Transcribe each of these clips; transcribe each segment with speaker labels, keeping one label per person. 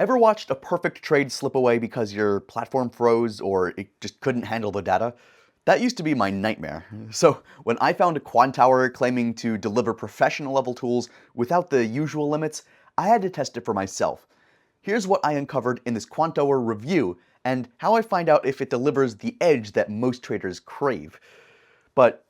Speaker 1: Ever watched a perfect trade slip away because your platform froze or it just couldn't handle the data? That used to be my nightmare. So when I found a Quantower claiming to deliver professional level tools without the usual limits, I had to test it for myself. Here's what I uncovered in this Quantower review and how I find out if it delivers the edge that most traders crave. But,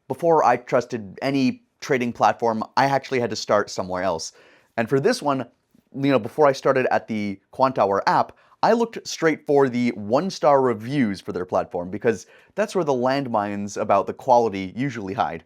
Speaker 1: before I trusted any trading platform, I actually had to start somewhere else. And for this one, before I started at the Quantower app, I looked straight for the one-star reviews for their platform because that's where the landmines about the quality usually hide.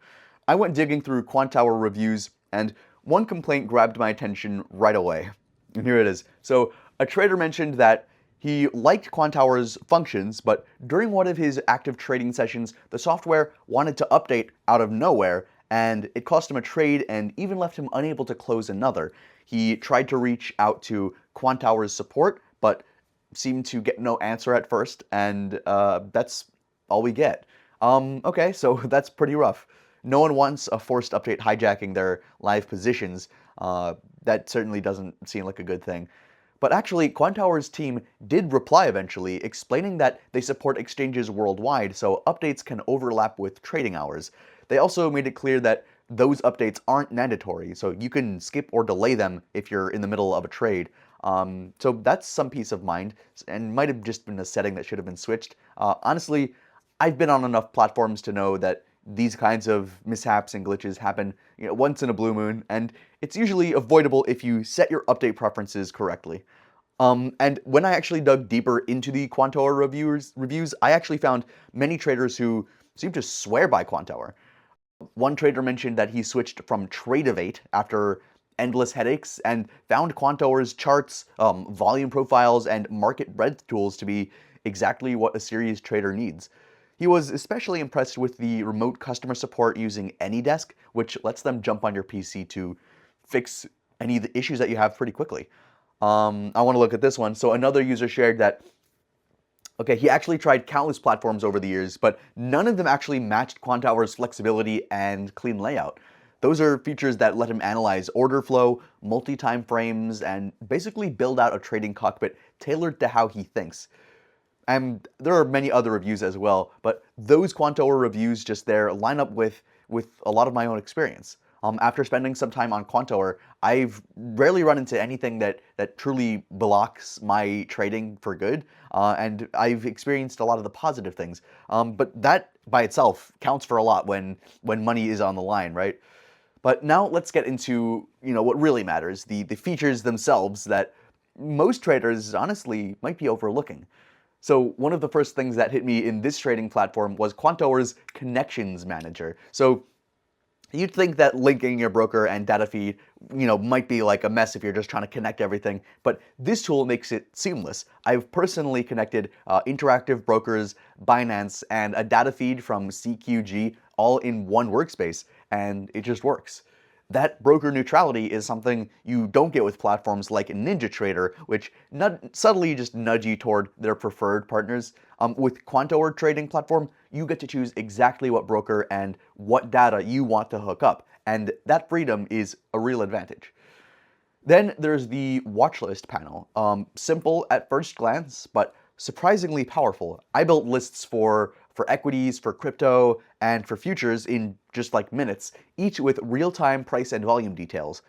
Speaker 1: I went digging through Quantower reviews, and one complaint grabbed my attention right away. And here it is. So, a trader mentioned that he liked Quantower's functions, but during one of his active trading sessions, the software wanted to update out of nowhere, and it cost him a trade and even left him unable to close another. He tried to reach out to Quantower's support, but seemed to get no answer at first, and that's all we get. Okay, so that's pretty rough. No one wants a forced update hijacking their live positions. That certainly doesn't seem like a good thing. But actually, Quantower's team did reply eventually, explaining that they support exchanges worldwide, so updates can overlap with trading hours. They also made it clear that those updates aren't mandatory, so you can skip or delay them if you're in the middle of a trade. So that's some peace of mind, and might have just been a setting that should have been switched. Honestly, I've been on enough platforms to know that these kinds of mishaps and glitches happen once in a blue moon, and it's usually avoidable if you set your update preferences correctly. And when I actually dug deeper into the Quantower reviews, I actually found many traders who seem to swear by Quantower. One trader mentioned that he switched from Tradeovate after endless headaches and found Quantower's charts, volume profiles, and market breadth tools to be exactly what a serious trader needs. He was especially impressed with the remote customer support using AnyDesk, which lets them jump on your PC to fix any of the issues that you have pretty quickly. I want to look at this one. So another user shared that, okay, he actually tried countless platforms over the years, but none of them actually matched Quantower's flexibility and clean layout. Those are features that let him analyze order flow, multi-time frames, and basically build out a trading cockpit tailored to how he thinks. And there are many other reviews as well, but those Quantower reviews just there line up with a lot of my own experience. After spending some time on Quantower, I've rarely run into anything that truly blocks my trading for good, and I've experienced a lot of the positive things. But that by itself counts for a lot when money is on the line, right? But now let's get into what really matters, the features themselves that most traders honestly might be overlooking. So one of the first things that hit me in this trading platform was Quantower's Connections Manager. So you'd think that linking your broker and data feed, might be like a mess if you're just trying to connect everything, but this tool makes it seamless. I've personally connected interactive brokers, Binance, and a data feed from CQG all in one workspace, and it just works. That broker neutrality is something you don't get with platforms like NinjaTrader, which subtly just nudge you toward their preferred partners. With Quantower trading platform, you get to choose exactly what broker and what data you want to hook up, and that freedom is a real advantage. Then there's the watchlist panel. Simple at first glance, but surprisingly powerful. I built lists for equities, for crypto, and for futures in just like minutes, each with real-time price and volume details.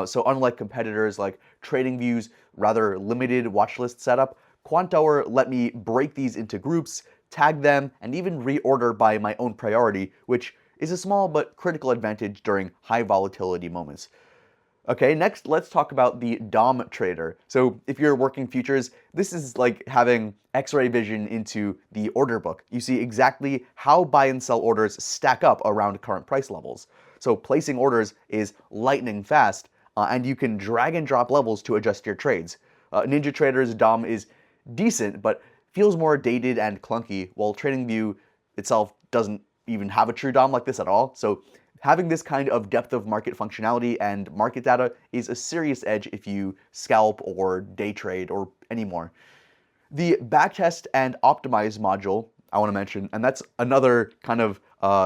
Speaker 1: So unlike competitors like TradingView's rather limited watchlist setup, Quantower let me break these into groups, tag them, and even reorder by my own priority, which is a small but critical advantage during high volatility moments. Okay, next let's talk about the DOM trader. So if you're working futures, this is like having X-ray vision into the order book. You see exactly how buy and sell orders stack up around current price levels. So placing orders is lightning fast, and you can drag and drop levels to adjust your trades. NinjaTrader's DOM is decent, but feels more dated and clunky, while TradingView itself doesn't even have a true DOM like this at all. So having this kind of depth of market functionality and market data is a serious edge if you scalp or day trade or any more. The backtest and optimize module I want to mention, and that's another kind of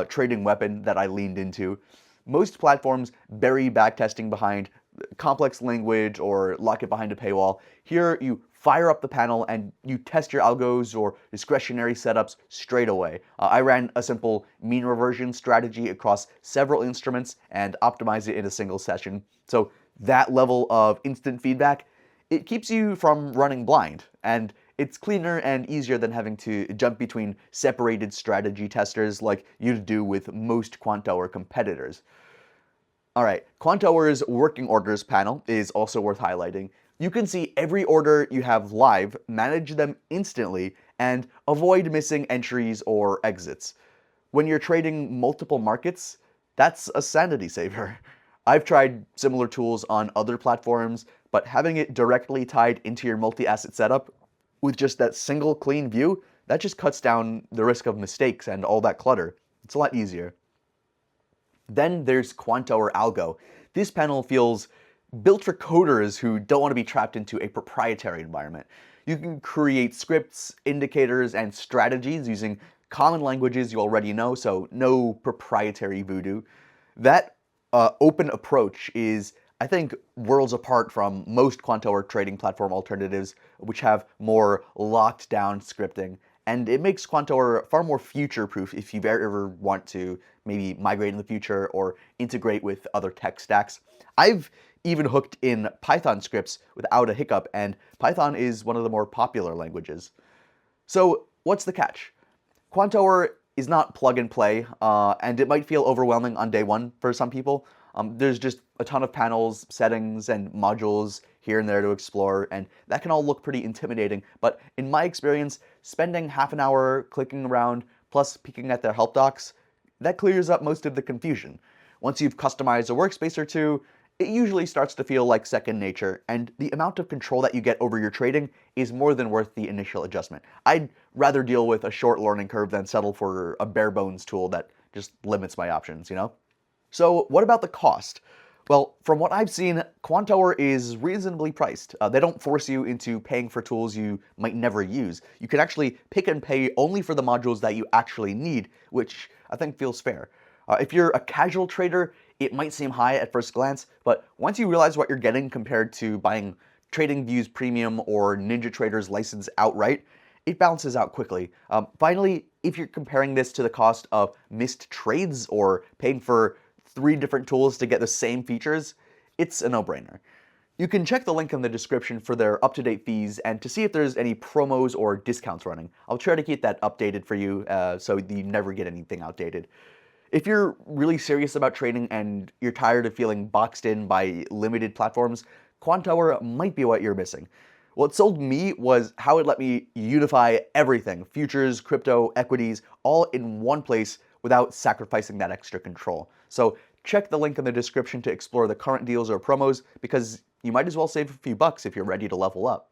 Speaker 1: trading weapon that I leaned into. Most platforms bury backtesting behind complex language or lock it behind a paywall. Here, you fire up the panel and you test your algos or discretionary setups straight away. I ran a simple mean reversion strategy across several instruments and optimized it in a single session. So that level of instant feedback, it keeps you from running blind, and it's cleaner and easier than having to jump between separated strategy testers like you'd do with most Quantower competitors. Alright, Quantower's working orders panel is also worth highlighting. You can see every order you have live, manage them instantly, and avoid missing entries or exits. When you're trading multiple markets, that's a sanity saver. I've tried similar tools on other platforms, but having it directly tied into your multi-asset setup with just that single clean view, that just cuts down the risk of mistakes and all that clutter. It's a lot easier. Then there's Quantower Algo. This panel feels built for coders who don't want to be trapped into a proprietary environment. You can create scripts, indicators, and strategies using common languages you already know, so no proprietary voodoo. That open approach is, I think, worlds apart from most Quantower trading platform alternatives, which have more locked down scripting. And it makes Quantower far more future-proof if you ever want to maybe migrate in the future or integrate with other tech stacks. I've even hooked in Python scripts without a hiccup, and Python is one of the more popular languages. So what's the catch? Quantower is not plug and play, and it might feel overwhelming on day one for some people. There's just a ton of panels, settings, and modules here and there to explore, and that can all look pretty intimidating, but in my experience, spending half an hour clicking around, plus peeking at their help docs, that clears up most of the confusion. Once you've customized a workspace or two, it usually starts to feel like second nature, and the amount of control that you get over your trading is more than worth the initial adjustment. I'd rather deal with a short learning curve than settle for a bare bones tool that just limits my options, you know? So what about the cost? Well, from what I've seen, Quantower is reasonably priced. They don't force you into paying for tools you might never use. You can actually pick and pay only for the modules that you actually need, which I think feels fair. If you're a casual trader, it might seem high at first glance, but once you realize what you're getting compared to buying TradingView's Premium or NinjaTrader's license outright, it balances out quickly. Finally, if you're comparing this to the cost of missed trades or paying for 3 different tools to get the same features, it's a no-brainer. You can check the link in the description for their up-to-date fees and to see if there's any promos or discounts running. I'll try to keep that updated for you so you never get anything outdated. If you're really serious about trading and you're tired of feeling boxed in by limited platforms, Quantower might be what you're missing. What sold me was how it let me unify everything, futures, crypto, equities, all in one place without sacrificing that extra control. So check the link in the description to explore the current deals or promos, because you might as well save a few bucks if you're ready to level up.